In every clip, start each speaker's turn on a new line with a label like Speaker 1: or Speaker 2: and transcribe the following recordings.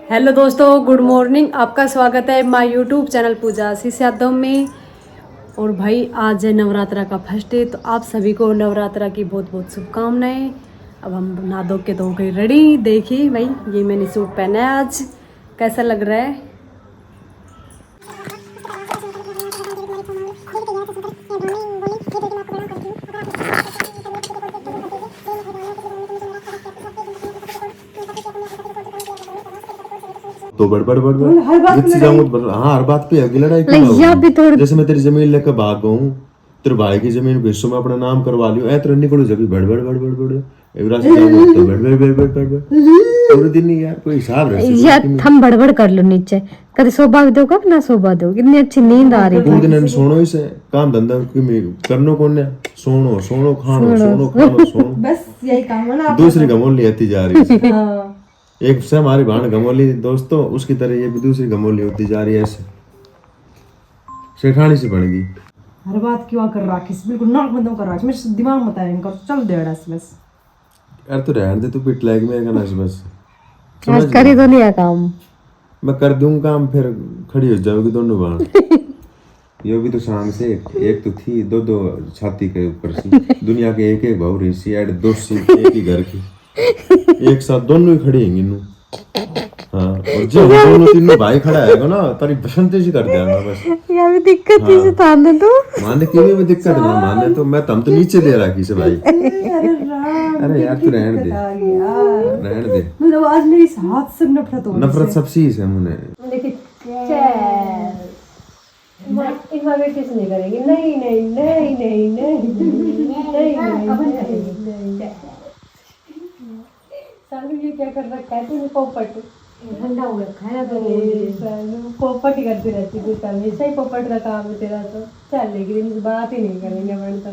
Speaker 1: Hello दोस्तों, good morning. आपका स्वागत है माय यूट्यूब चैनल पूजा आशीष यादव में। और भाई आज है नवरात्रा का फर्स्ट डे, तो आप सभी को नवरात्रा की बहुत बहुत शुभकामनाएं। अब हम नहा धो के तो हो गई रेडी। देखिए भाई, ये मैंने सूट पहना है आज, कैसा लग रहा है।
Speaker 2: तो बड़बड़ बड़बड़
Speaker 1: हर बात पे
Speaker 2: हाँ, हर बात पे अगली लड़ाई क्यों लाऊं? जैसे मैं तेरी जमीन लेकर भाग गऊं, तेरे भाई की जमीन को हिस्सों में अपना नाम करवा लियो, ऐ तेरे निकलो जब बड़बड़ बड़बड़ बड़बड़ एवरा से जाऊं तो बड़बड़ बड़बड़ बड़बड़ पूरे दिन नहीं यार, कोई हिसाब रहे
Speaker 3: या हम बड़बड़ कर लो नीचे, कभी सोबा दो कब ना सोबा दो। कितनी अच्छी नींद आ रही
Speaker 2: पूरे दिन सोनो इसे काम धंधा करनो कौन है? सोनो सोनो खानो सोनो खानो सोनो,
Speaker 1: बस यही काम है ना।
Speaker 2: दूसरी गमोली आती जा रही है। एक से हमारी भाण गमोली दोस्तों, उसकी तरह ये भी दूसरी गमोली होती जा रही है। ऐसे शेठानी से बन गई।
Speaker 1: हर बात क्यों कर रखी, बिल्कुल नाक बंद कर रखी, मेरे दिमाग मत आया इनका, चल देड़ा बस।
Speaker 2: यार तो रहने दे, तू पिट लैग में करना बस।
Speaker 3: आज करी तो नहीं है काम,
Speaker 2: मैं कर दूंगा काम, फिर खड़ी हो जाओगी दोनों बाण। ये भी तो शाम से एक तो थी, दो दो छाती के ऊपर सी, दुनिया के एक एक भाव रही सी, ऐड दो सी एक ही घर की, एक साथ दोनों ही खड़ी हैं इन्हों। हाँ, और जब दोनों तीनों भाई खड़ा है ना, तारी बसंती सी कर देना बस।
Speaker 3: ये भी दिक्कत थी से ताने तो
Speaker 2: मानने के लिए भी दिक्कत ना मानने तो मैं तम तो नीचे दे रहा किसे भाई। अरे यार तू रहने दे, रहने दे।
Speaker 1: मतलब आज मेरी हाथ से नफरत हो रही है।
Speaker 2: नफरत सब चीज है मुझे।
Speaker 1: देखिए इन्वाइट नहीं करेंगे, नहीं नहीं नहीं नहीं नहीं नहीं। सालू ये क्या कर रखा है तूने? पोपट ठंडा हो रखा है तो पोपट ही करती रहती है, हमेशा ही पोपट का काम है तेरा। तो चल लेकिन बात ही नहीं करेंगे अपन तो।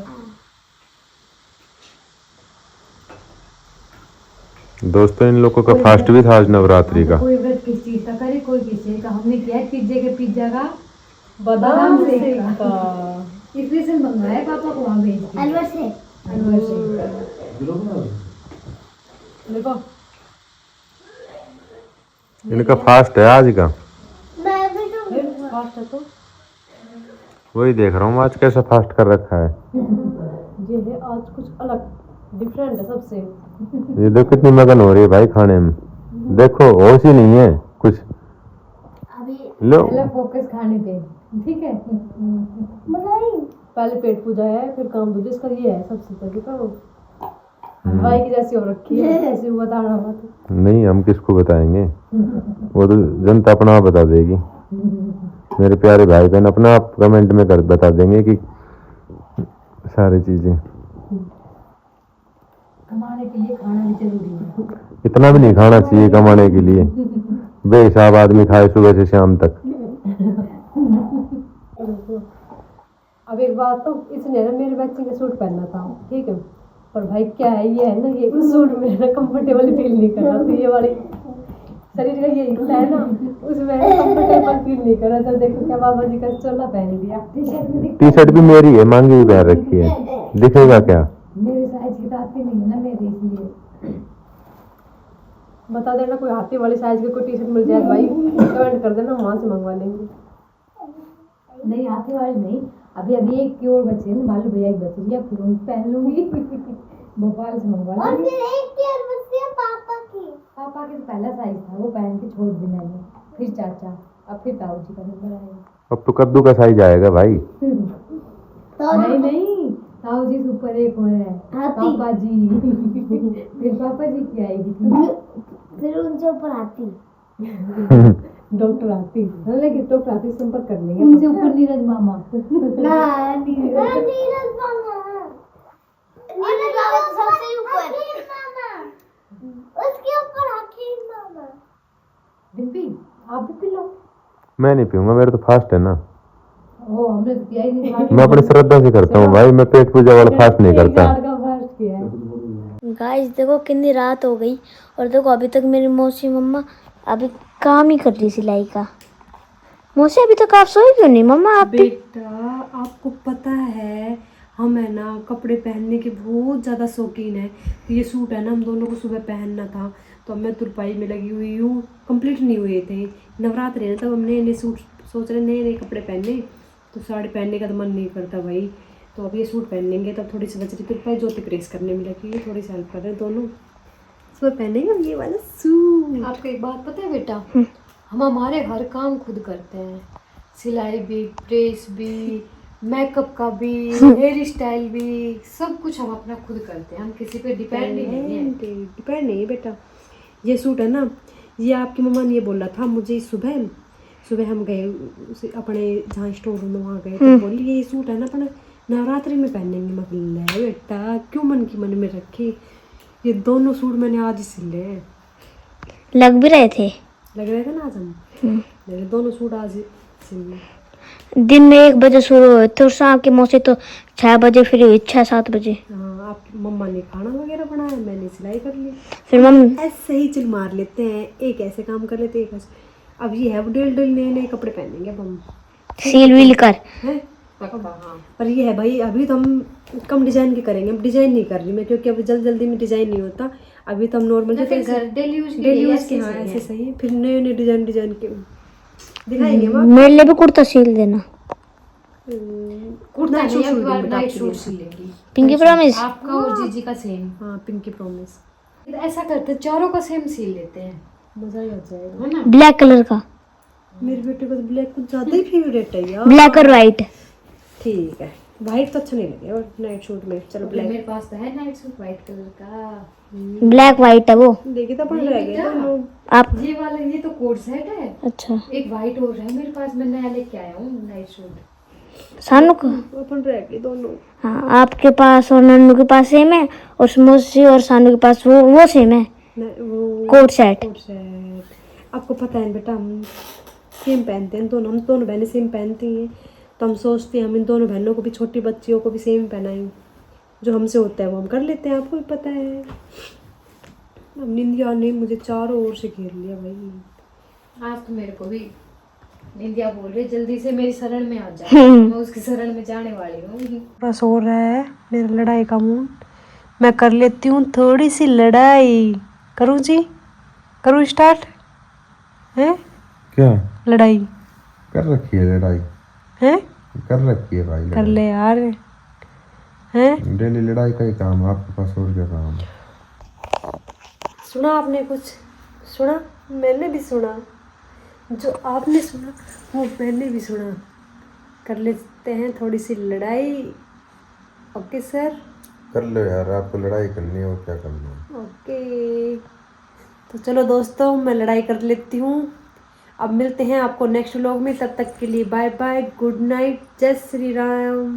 Speaker 2: दोस्तों इन लोगों का फास्ट भी था आज नवरात्रि का।
Speaker 1: कोई व्रत किस चीज का करे, कोई किसी का। हमने किया है पिज्जे का बादाम से का स्पेशल मंगाया है, पापा को वहाँ भेज दिया अलवर से। देखो
Speaker 2: इनका फास्ट है आज का।
Speaker 1: फास्ट है तो
Speaker 2: वही देख रहा हूँ आज कैसा फास्ट कर रखा है।
Speaker 1: ये है आज कुछ अलग डिफरेंट है सबसे।
Speaker 2: ये देखो कितनी मगन हो रही है भाई खाने में, देखो होश ही नहीं है कुछ। लो
Speaker 1: पहले फोकस खाने पे, ठीक है। पहले पेट पूजा है, फिर काम दूजा, इसका ये है सबसे पहले करो। हलवाई की जैसी हो रखी है, ऐसे बताना मत।
Speaker 2: नहीं, हम किसको बताएंगे, वो तो जनता अपना आप बता देगी। मेरे प्यारे भाई बहन अपना आप कमेंट में कर बता देंगे कि सारी चीजें।
Speaker 1: कमाने के लिए खाना भी जरूरी है।
Speaker 2: इतना भी नहीं खाना चाहिए कमाने के लिए, बेहिसाब आदमी खाए सुबह से शाम तक।
Speaker 1: अब एक बात, तो इसने ना मेरे बच्चे का सूट पहनना था, ठीक है, और भाई क्या है ये है ना, ये उस सूट में ना कंफर्टेबल फील नहीं कर रहा, तो ये वाली शरीर का ये हिस्सा है ना, उसमें कंफर्टेबल फील नहीं कर रहा था। देखो क्या बाबा जी का चोला पहन लिया,
Speaker 2: टी शर्ट भी मेरी है, मांगी भी पहन रखी है, दिखेगा क्या?
Speaker 1: मेरे साइज की तो आती नहीं है ना मेरी, इसलिए बता देना कोई हाथी वाली साइज की कोई टी शर्ट मिल जाए भाई, कमेंट कर देना, वहाँ से मंगवा लेंगे। नहीं हाथी वाली नहीं, अभी अभी एक की और बचे हैं, बालू भैया एक बची है, फिर उनको पहन लूंगी। भोपाल से मंगवा लूंगी। और फिर एक की और बची है पापा की तो पहला साइज था, वो पहन के छोड़ दी मैंने, फिर चाचा, अब फिर ताऊ जी का नंबर आएगा।
Speaker 2: अब तो कद्दू का साइज आएगा भाई।
Speaker 1: नहीं नहीं, ताऊ जी से ऊपर एक और है पापा जी। फिर पापा जी की आएगी,
Speaker 4: फिर उनसे ऊपर आती
Speaker 1: डॉक्टर आती, लेकिन डॉक्टर आती संपर्क कर लेंगे। उनसे ऊपर नीरज मामा।
Speaker 4: ना नीरज मामा, नीरज मामा सबसे ऊपर, उसके ऊपर हकीम मामा।
Speaker 1: डिम्पी आप भी पी लो।
Speaker 2: मैं नहीं पीऊंगा, मेरा तो फास्ट है ना।
Speaker 1: ओ हमने तो पिया ही नहीं था।
Speaker 2: मैं अपनी श्रद्धा से करता हूँ भाई, मैं पेट पूजा वाला फास्ट नहीं करता।
Speaker 4: गाइस देखो कितनी रात हो गई, और देखो अभी तक मेरी मौसी मम्मा अभी काम ही कर रही सिलाई का। मौसी अभी तक आप सोई क्यों नहीं मम्मा? आप
Speaker 1: बेटा आपको पता है हम है ना कपड़े पहनने के बहुत ज़्यादा शौकीन है, तो ये सूट है ना हम दोनों को सुबह पहनना था, तो अब मैं तुरपाई में लगी हुई हूँ, कंप्लीट नहीं हुए थे नवरात्र है ना, तब हमने नए सूट सोच रहे नए नए कपड़े पहने, तो साड़ी पहनने का तो मन नहीं करता भाई, तो अब ये सूट पहन लेंगे। तब थोड़ी सी बच रही तुरपाई ज्योति प्रेस करने में लगी, थोड़ी सी हेल्प कर रहे हैं दोनों। सुबह पहनेंगे हम ये वाला सूट। आपको एक बात पता है बेटा, हम हमारे हर काम खुद करते हैं, सिलाई भी, प्रेस भी, मेकअप का भी, हेयर स्टाइल भी, सब कुछ हम अपना खुद करते हैं, हम किसी पे डिपेंड नहीं है। डिपेंड नहीं बेटा। ये सूट है ना, ये आपकी मम्मा ने ये बोला था मुझे सुबह सुबह हम गए अपने जहाँ स्टोर रूम में वहाँ गए, तो बोली ये सूट है ना अपना नवरात्रि में पहनेंगे। मैं बोला बेटा क्यों मन की मन में रखी, ये दोनों सूट मैंने आज ही सिले हैं।
Speaker 4: लग भी रहे थे,
Speaker 1: लग रहे थे ना आज हम, मेरे दोनों सूट आज ही सिले।
Speaker 4: दिन में 1 बजे शुरू हुए थे और शाम के मौसम तो 6 बजे फ्री हुई, 6-7 बजे।
Speaker 1: हाँ, आपकी मम्मा ने खाना वगैरह बनाया, मैंने सिलाई कर ली।
Speaker 4: फिर मम्मी
Speaker 1: ऐसे ही चिल मार लेते हैं, एक ऐसे काम कर लेते हैं, एक ऐसे। अब ये है वो डेल डेल नए नए कपड़े पहनेंगे अब हम,
Speaker 4: सील वील कर।
Speaker 1: हैं पर ये है भाई, अभी तो हम कम डिजाइन के करेंगे, अब डिजाइन नहीं कर रही मैं, क्योंकि अभी जल्दी में डिजाइन नहीं होता। अभी तो हम नॉर्मल जो डेली यूज के, हाँ ऐसे सही है। फिर नए नए डिजाइन के दिखाएंगे हम।
Speaker 4: मेरे लिए भी कुर्ता सील देना।
Speaker 1: कुर्ता नहीं, अब बार नाइट सूट सिलेंगी।
Speaker 4: पिंकी प्रॉमिस।
Speaker 1: आपका और जीजी का सेम। हाँ पिंकी प्रॉमिस। ऐसा करते हैं, चारों का सेम सिल लेते हैं, मजा ही आ जाएगा, है ना।
Speaker 4: ब्लैक कलर का।
Speaker 1: मेरे बेटे को तो ब्लैक कुछ ज्यादा ही फेवरेट है यार।
Speaker 4: ब्लैक और व्हाइट।
Speaker 1: ठीक है, व्हाइट तो अच्छा नहीं लगेगा नाइट सूट में। चलो ब्लैक, मेरे पास तो है नाइट सूट व्हाइट कलर का।
Speaker 4: ब्लैक व्हाइट है वो।
Speaker 1: देखिए तो अपन रह गए दोनों।
Speaker 4: आप
Speaker 1: ये वाला, ये तो कोट सेट है।
Speaker 4: अच्छा,
Speaker 1: एक व्हाइट और है मेरे पास, मैं नया लेके आया हूँ नाइट सूट।
Speaker 4: सानू को।
Speaker 1: अपन रह गए दोनों।
Speaker 4: हाँ, आपके पास और नन्नू के पास सेम है, और मौसी और सानू के पास वो सेम है
Speaker 1: वो
Speaker 4: कोट सेट।
Speaker 1: आपको पता है बेटा, हम सेम पहनते हैं दोनों, हम दोनों बहनें सेम पहनती हैं, तो हम सोचते हैं हम इन दोनों बहनों को भी, छोटी बच्चियों को भी सेम पहनाएं। जो हमसे होता है वो हम कर लेते हैं, आपको भी पता है। अब निंदिया ने मुझे चारों ओर से घेर लिया भाई। आज तो मेरे को भी निंदिया बोल रही जल्दी से मेरी शरण में आ जा, मैं उसकी शरण में जाने वाली हूँ। बस हो रहा है मेरा लड़ाई का मूड, मैं कर लेती हूँ थोड़ी सी लड़ाई। करूँ जी, करूँ स्टार्ट है?
Speaker 2: क्या
Speaker 1: लड़ाई
Speaker 2: कर रखी है? लड़ाई
Speaker 1: है,
Speaker 2: कर रखी है भाई,
Speaker 1: कर ले यार। हैं
Speaker 2: डेली लड़ाई का ही काम है आपके पास, और क्या काम है?
Speaker 1: सुना आपने कुछ? सुना? मैंने भी सुना, जो आपने सुना वो मैंने भी सुना। कर लेते हैं थोड़ी सी लड़ाई। ओके सर,
Speaker 2: कर लो यार, आपको लड़ाई करनी है और क्या करना है।
Speaker 1: ओके तो चलो दोस्तों, मैं लड़ाई कर लेती हूँ। अब मिलते हैं आपको नेक्स्ट व्लॉग में, तब तक के लिए बाय बाय, गुड नाइट, जय श्री राम।